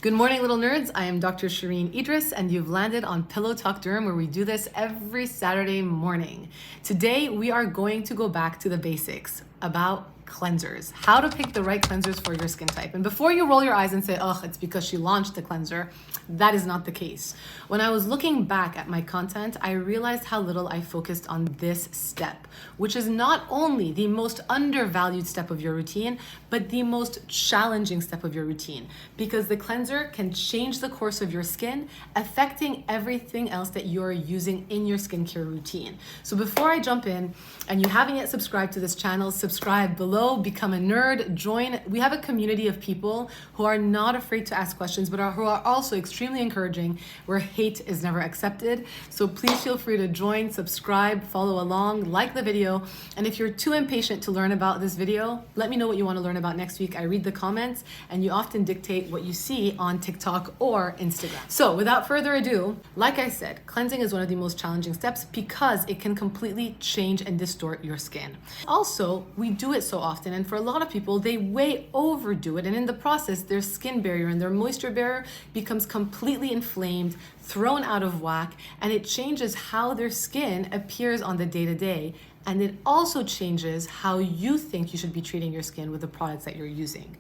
Good morning, little nerds. I am Dr. Shereene Idriss, and you've landed on Pillow Talk Derm, where we do this every Saturday morning. Today, we are going to go back to the basics about cleansers, how to pick the right cleansers for your skin type. And before you roll your eyes and say, oh, it's because she launched the cleanser, that is not the case. When I was looking back at my content, I realized how little I focused on this step, which is not only the most undervalued step of your routine, but the most challenging step of your routine, because the cleanser can change the course of your skin, affecting everything else that you're using in your skincare routine. So before I jump in, and you haven't yet subscribed to this channel, subscribe below, become a nerd, join. We have a community of people who are not afraid to ask questions, but who are also extremely encouraging, where hate is never accepted. So please feel free to join, subscribe, follow along, like the video. And if you're too impatient to learn about this video, let me know what you want to learn about next week. I read the comments, and you often dictate what you see on TikTok or Instagram. So without further ado, like I said, cleansing is one of the most challenging steps because it can completely change and distort your skin. Also, we do it so often, and for a lot of people, they way overdo it, and in the process, their skin barrier and their moisture barrier becomes completely inflamed, thrown out of whack, and it changes how their skin appears on the day-to-day. And it also changes how you think you should be treating your skin with the products that you're using.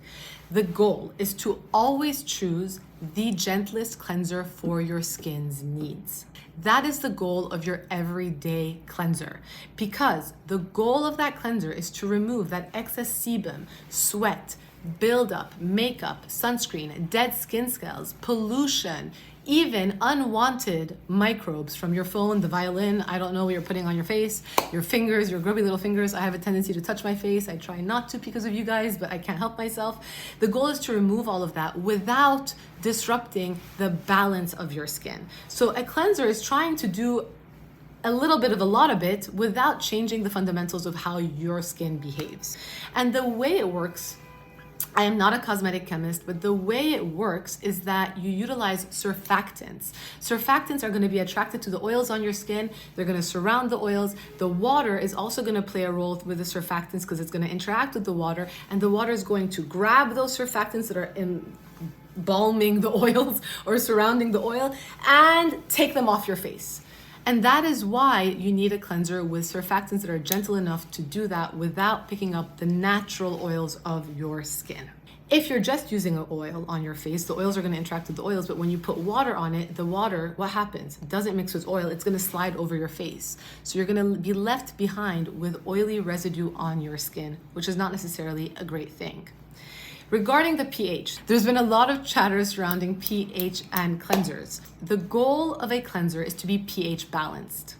The goal is to always choose the gentlest cleanser for your skin's needs. That is the goal of your everyday cleanser, because the goal of that cleanser is to remove that excess sebum, sweat, buildup, makeup, sunscreen, dead skin cells, pollution, even unwanted microbes from your phone, the violin, I don't know what you're putting on your face, your fingers, your grubby little fingers. I have a tendency to touch my face. I try not to because of you guys, but I can't help myself. The goal is to remove all of that without disrupting the balance of your skin. So a cleanser is trying to do a little bit of a lot of it without changing the fundamentals of how your skin behaves. And the way it works, I am not a cosmetic chemist, but the way it works is that you utilize surfactants. Surfactants are going to be attracted to the oils on your skin. They're going to surround the oils. The water is also going to play a role with the surfactants because it's going to interact with the water, and the water is going to grab those surfactants that are embalming the oils or surrounding the oil and take them off your face. And that is why you need a cleanser with surfactants that are gentle enough to do that without picking up the natural oils of your skin. If you're just using an oil on your face, the oils are going to interact with the oils, but when you put water on it, the water, what happens? It doesn't mix with oil, it's going to slide over your face. So you're going to be left behind with oily residue on your skin, which is not necessarily a great thing. Regarding the pH, there's been a lot of chatter surrounding pH and cleansers. The goal of a cleanser is to be pH balanced.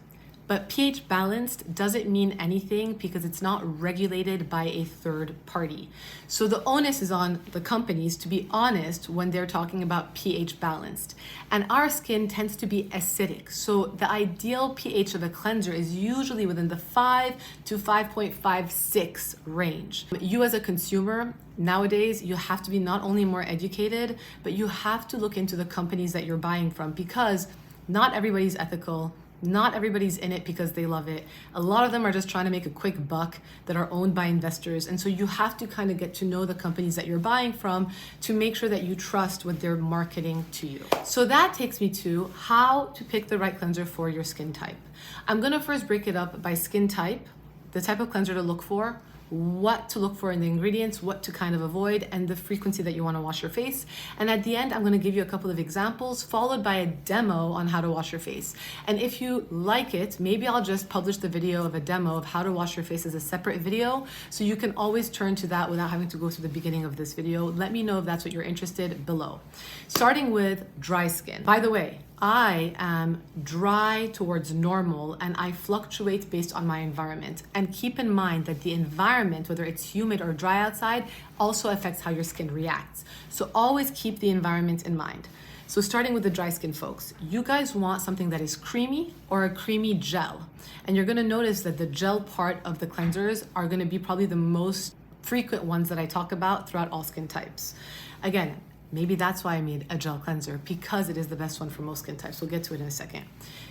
But pH balanced doesn't mean anything because it's not regulated by a third party. So the onus is on the companies to be honest when they're talking about pH balanced. And our skin tends to be acidic. So the ideal pH of a cleanser is usually within the 5 to 5.56 range. You as a consumer, nowadays, you have to be not only more educated, but you have to look into the companies that you're buying from, because not everybody's ethical. Not everybody's in it because they love it. A lot of them are just trying to make a quick buck that are owned by investors. And so you have to kind of get to know the companies that you're buying from to make sure that you trust what they're marketing to you. So that takes me to how to pick the right cleanser for your skin type. I'm gonna first break it up by skin type, the type of cleanser to look for, what to look for in the ingredients, what to kind of avoid, and the frequency that you want to wash your face. And at the end, I'm going to give you a couple of examples followed by a demo on how to wash your face. And if you like it, maybe I'll just publish the video of a demo of how to wash your face as a separate video, so you can always turn to that without having to go through the beginning of this video. Let me know if that's what you're interested in below. Starting with dry skin. By the way, I am dry towards normal, and I fluctuate based on my environment. And keep in mind that the environment, whether it's humid or dry outside, also affects how your skin reacts. So always keep the environment in mind. So starting with the dry skin folks, you guys want something that is creamy or a creamy gel. And you're gonna notice that the gel part of the cleansers are gonna be probably the most frequent ones that I talk about throughout all skin types. Again, Maybe that's why I made a gel cleanser, because it is the best one for most skin types. We'll get to it in a second.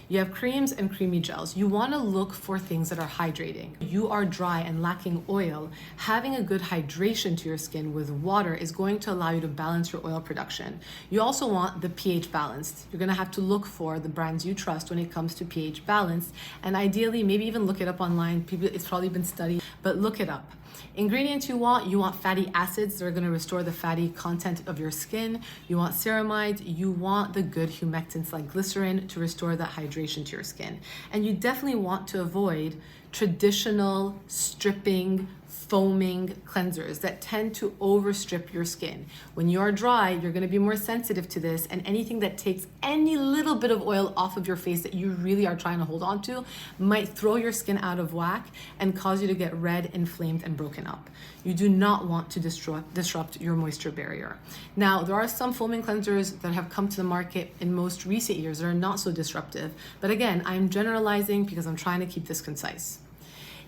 You have creams and creamy gels. You want to look for things that are hydrating. You are dry and lacking oil. Having a good hydration to your skin with water is going to allow you to balance your oil production. You also want the pH balanced. You're going to have to look for the brands you trust when it comes to pH balance, and ideally maybe even look it up online. It's probably been studied, but look it up. Ingredients you want fatty acids that are going to restore the fatty content of your skin. You want ceramides. You want the good humectants like glycerin to restore that hydration to your skin. And you definitely want to avoid traditional stripping, foaming cleansers that tend to overstrip your skin. When you're dry, you're going to be more sensitive to this, and anything that takes any little bit of oil off of your face that you really are trying to hold on to might throw your skin out of whack and cause you to get red, inflamed, and broken up. You do not want to disrupt your moisture barrier. Now, there are some foaming cleansers that have come to the market in most recent years that are not so disruptive, but again, I'm generalizing because I'm trying to keep this concise.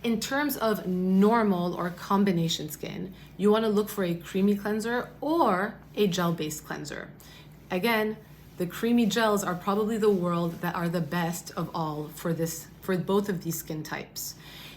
In terms of normal or combination skin, you want to look for a creamy cleanser or a gel-based cleanser. Again, the creamy gels are probably the world that are the best of all for both of these skin types.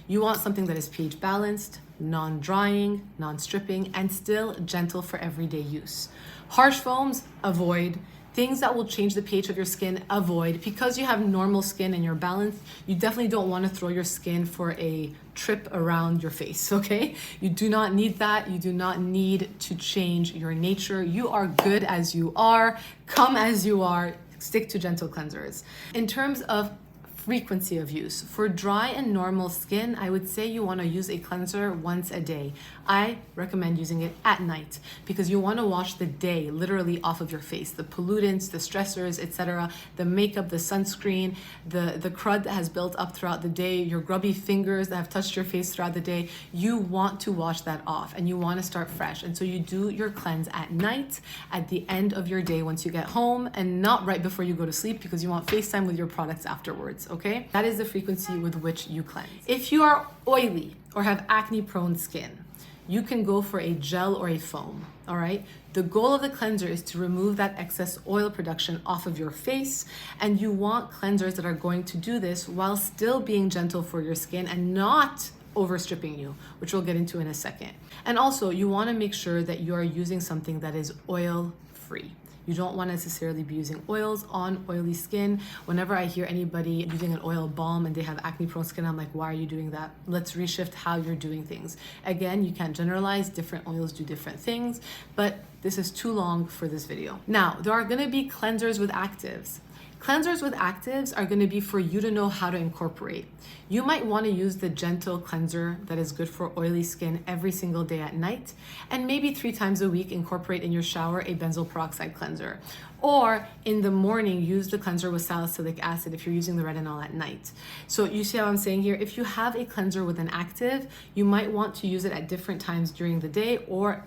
You want something that is pH balanced, non-drying, non-stripping, and still gentle for everyday use. Harsh foams, avoid. Things that will change the pH of your skin, avoid. Because you have normal skin and you're balanced, you definitely don't want to throw your skin for a trip around your face, okay? You do not need that. You do not need to change your nature. You are good as you are. Come as you are. Stick to gentle cleansers. In terms of frequency of use, for dry and normal skin, I would say you want to use a cleanser once a day. I recommend using it at night because you want to wash the day literally off of your face. The pollutants, the stressors, etc., the makeup, the sunscreen, the crud that has built up throughout the day, your grubby fingers that have touched your face throughout the day, you want to wash that off and you want to start fresh. And so you do your cleanse at night, at the end of your day once you get home, and not right before you go to sleep because you want FaceTime with your products afterwards. Okay? That is the frequency with which you cleanse. If you are oily or have acne-prone skin, you can go for a gel or a foam, all right? The goal of the cleanser is to remove that excess oil production off of your face, and you want cleansers that are going to do this while still being gentle for your skin and not overstripping you, which we'll get into in a second. And also, you want to make sure that you are using something that is oil-free. You don't want to necessarily be using oils on oily skin. Whenever I hear anybody using an oil balm and they have acne-prone skin, I'm like, why are you doing that? Let's reshift how you're doing things. Again, you can't generalize. Different oils do different things, but this is too long for this video. Now, there are going to be cleansers with actives. Cleansers with actives are going to be for you to know how to incorporate. You might want to use the gentle cleanser that is good for oily skin every single day at night, and maybe 3 times a week incorporate in your shower a benzoyl peroxide cleanser. Or in the morning, use the cleanser with salicylic acid if you're using the retinol at night. So you see how I'm saying here? If you have a cleanser with an active, you might want to use it at different times during the day or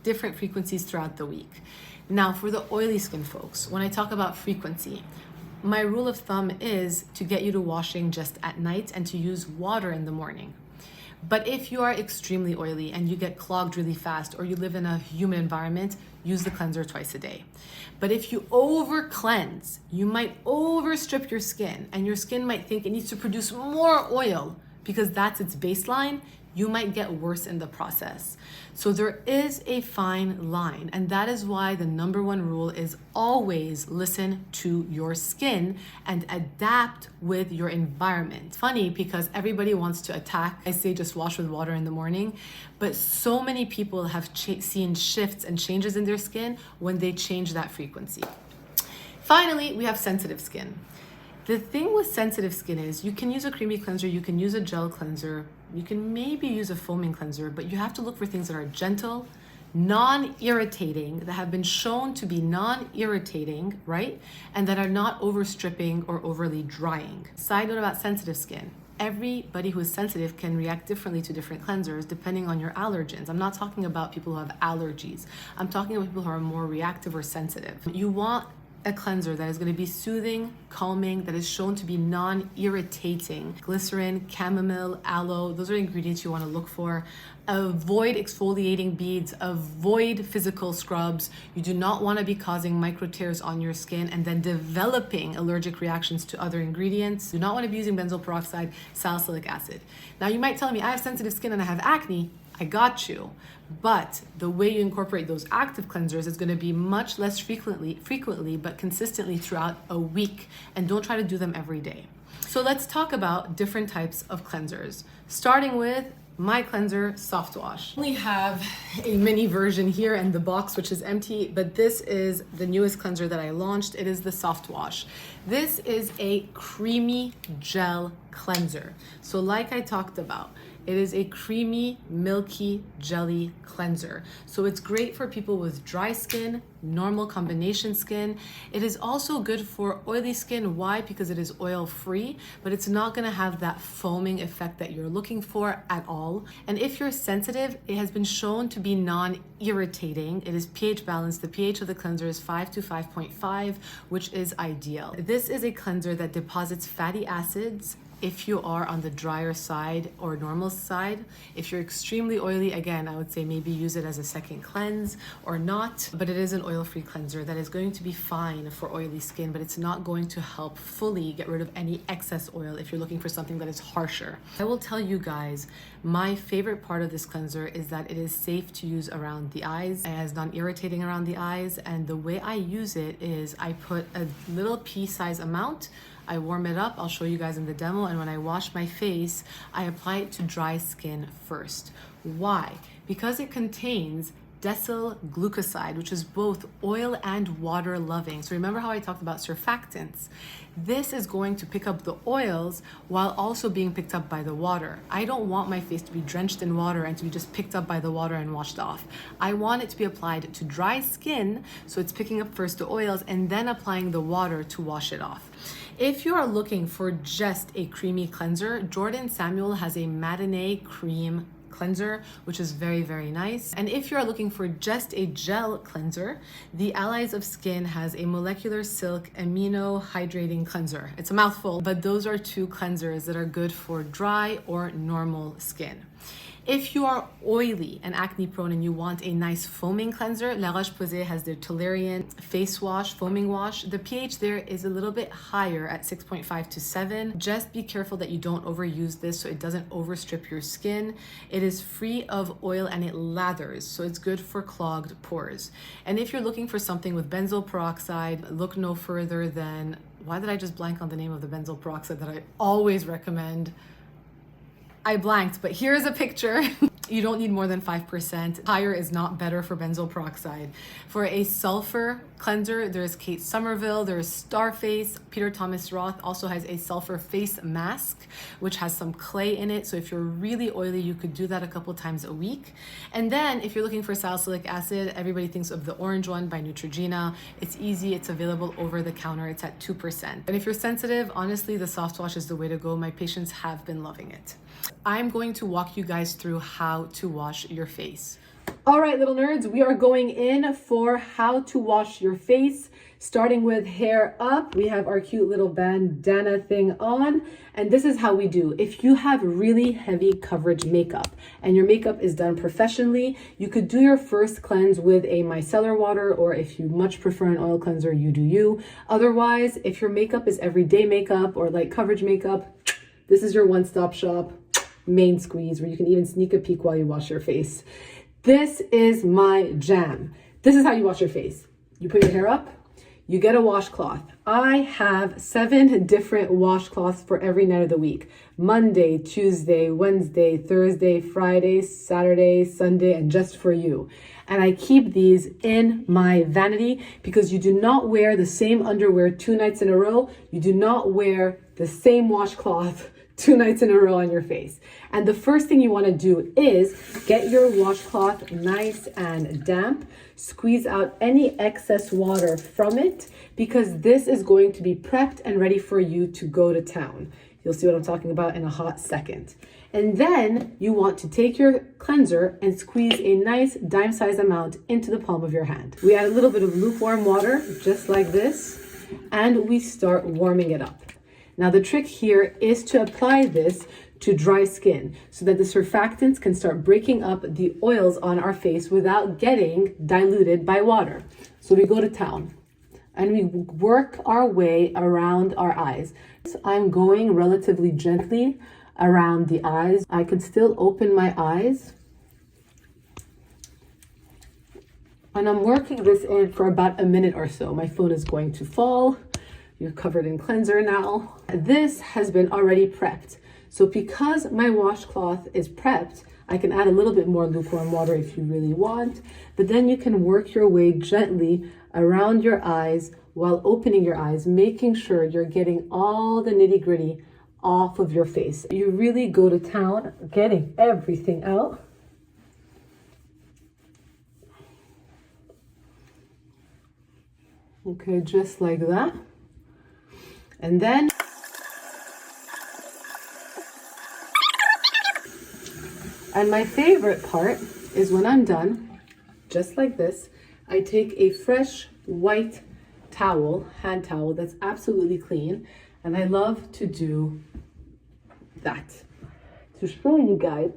different frequencies throughout the week. Now, for the oily skin folks, when I talk about frequency, my rule of thumb is to get you to washing just at night and to use water in the morning. But if you are extremely oily and you get clogged really fast or you live in a humid environment, use the cleanser twice a day. But if you over cleanse, you might overstrip your skin and your skin might think it needs to produce more oil because that's its baseline. You might get worse in the process. So there is a fine line, and that is why the #1 rule is always listen to your skin and adapt with your environment. Funny because everybody wants to attack. I say just wash with water in the morning, but so many people have seen shifts and changes in their skin when they change that frequency. Finally, we have sensitive skin. The thing with sensitive skin is you can use a creamy cleanser, you can use a gel cleanser, you can maybe use a foaming cleanser, but you have to look for things that are gentle, non-irritating, that have been shown to be non-irritating, right? And that are not overstripping or overly drying. Side note about sensitive skin. Everybody who is sensitive can react differently to different cleansers depending on your allergens. I'm not talking about people who have allergies. I'm talking about people who are more reactive or sensitive. You want a cleanser that is going to be soothing, calming, that is shown to be non-irritating. Glycerin, chamomile, aloe, those are ingredients you want to look for. Avoid exfoliating beads, avoid physical scrubs. You do not want to be causing micro tears on your skin and then developing allergic reactions to other ingredients. Do not want to be using benzoyl peroxide, salicylic acid. Now you might tell me, I have sensitive skin and I have acne. I got you. But the way you incorporate those active cleansers is going to be much less frequently, but consistently throughout a week. And don't try to do them every day. So let's talk about different types of cleansers, starting with my cleanser, Soft Wash. I only have a mini version here in the box, which is empty, but this is the newest cleanser that I launched. It is the Soft Wash. This is a creamy gel cleanser. So like I talked about, it is a creamy, milky, jelly cleanser. So it's great for people with dry skin, normal combination skin. It is also good for oily skin. Why? Because it is oil-free, but it's not gonna have that foaming effect that you're looking for at all. And if you're sensitive, it has been shown to be non-irritating. It is pH balanced. The pH of the cleanser is 5 to 5.5, which is ideal. This is a cleanser that deposits fatty acids if you are on the drier side or normal side. If you're extremely oily, again, I would say maybe use it as a second cleanse or not, but it is an oil-free cleanser that is going to be fine for oily skin, but it's not going to help fully get rid of any excess oil if you're looking for something that is harsher. I will tell you guys, my favorite part of this cleanser is that it is safe to use around the eyes. It is non-irritating around the eyes, and the way I use it is I put a little pea-size amount, I warm it up, I'll show you guys in the demo, and when I wash my face, I apply it to dry skin first. Why? Because it contains decyl glucoside, which is both oil and water loving. So remember how I talked about surfactants? This is going to pick up the oils while also being picked up by the water. I don't want my face to be drenched in water and to be just picked up by the water and washed off. I want it to be applied to dry skin, so it's picking up first the oils and then applying the water to wash it off. If you are looking for just a creamy cleanser, Jordan Samuel has a Matinee Cream cleanser, which is very, very nice. And if you're looking for just a gel cleanser, the Allies of Skin has a Molecular Silk Amino Hydrating Cleanser. It's a mouthful, but those are two cleansers that are good for dry or normal skin. If you are oily and acne prone and you want a nice foaming cleanser, La Roche-Posay has their Tolerian face wash, foaming wash. The pH there is a little bit higher at 6.5 to 7. Just be careful that you don't overuse this so it doesn't overstrip your skin. It is free of oil and it lathers, so it's good for clogged pores. And if you're looking for something with benzoyl peroxide, look no further than, why did I just blank on the name of the benzoyl peroxide that I always recommend? I blanked, but here's a picture. You don't need more than 5%. Higher is not better for benzoyl peroxide. For a sulfur cleanser, there's Kate Somerville, there's Starface. Peter Thomas Roth also has a sulfur face mask, which has some clay in it. So if you're really oily, you could do that a couple times a week. And then if you're looking for salicylic acid, everybody thinks of the orange one by Neutrogena. It's easy, it's available over the counter. It's at 2%. And if you're sensitive, honestly, the Soft Wash is the way to go. My patients have been loving it. I'm going to walk you guys through how to wash your face. All right, little nerds, we are going in for how to wash your face. Starting with hair up, we have our cute little bandana thing on, and this is how we do. If you have really heavy coverage makeup and your makeup is done professionally, you could do your first cleanse with a micellar water, or if you much prefer an oil cleanser, you do you. Otherwise, if your makeup is everyday makeup or light coverage makeup, this is your one-stop shop main squeeze where you can even sneak a peek while you wash your face. This is my jam. This is how you wash your face. You put your hair up, you get a washcloth. I have 7 different washcloths for every night of the week. Monday, Tuesday, Wednesday, Thursday, Friday, Saturday, Sunday, and just for you. And I keep these in my vanity because you do not wear the same underwear 2 nights in a row. You do not wear the same washcloth 2 nights in a row on your face. And the first thing you want to do is get your washcloth nice and damp. Squeeze out any excess water from it because this is going to be prepped and ready for you to go to town. You'll see what I'm talking about in a hot second. And then you want to take your cleanser and squeeze a nice dime-sized amount into the palm of your hand. We add a little bit of lukewarm water, just like this, and we start warming it up. Now the trick here is to apply this to dry skin so that the surfactants can start breaking up the oils on our face without getting diluted by water. So we go to town and we work our way around our eyes. So I'm going relatively gently around the eyes. I can still open my eyes. And I'm working this in for about a minute or so. My phone is going to fall. You're covered in cleanser now. This has been already prepped. So because my washcloth is prepped, I can add a little bit more lukewarm water if you really want, but then you can work your way gently around your eyes while opening your eyes, making sure you're getting all the nitty-gritty off of your face. You really go to town getting everything out. Okay, just like that. And then my favorite part is when I'm done, just like this, I take a fresh white towel, hand towel that's absolutely clean, and I love to do that to show you guys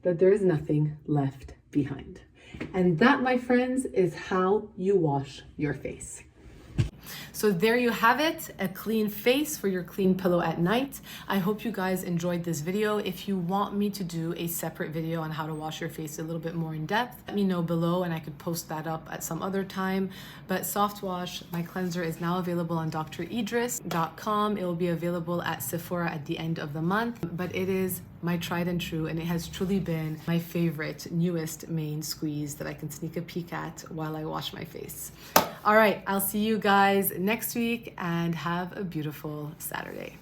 that there is nothing left behind. And that, my friends, is how you wash your face. So there you have it, a clean face for your clean pillow at night. I hope you guys enjoyed this video. If you want me to do a separate video on how to wash your face a little bit more in depth, let me know below and I could post that up at some other time. But Soft Wash, my cleanser, is now available on dridriss.com. It will be available at Sephora at the end of the month, but it is my tried and true, and it has truly been my favorite, newest main squeeze that I can sneak a peek at while I wash my face. All right, I'll see you guys next week and have a beautiful Saturday.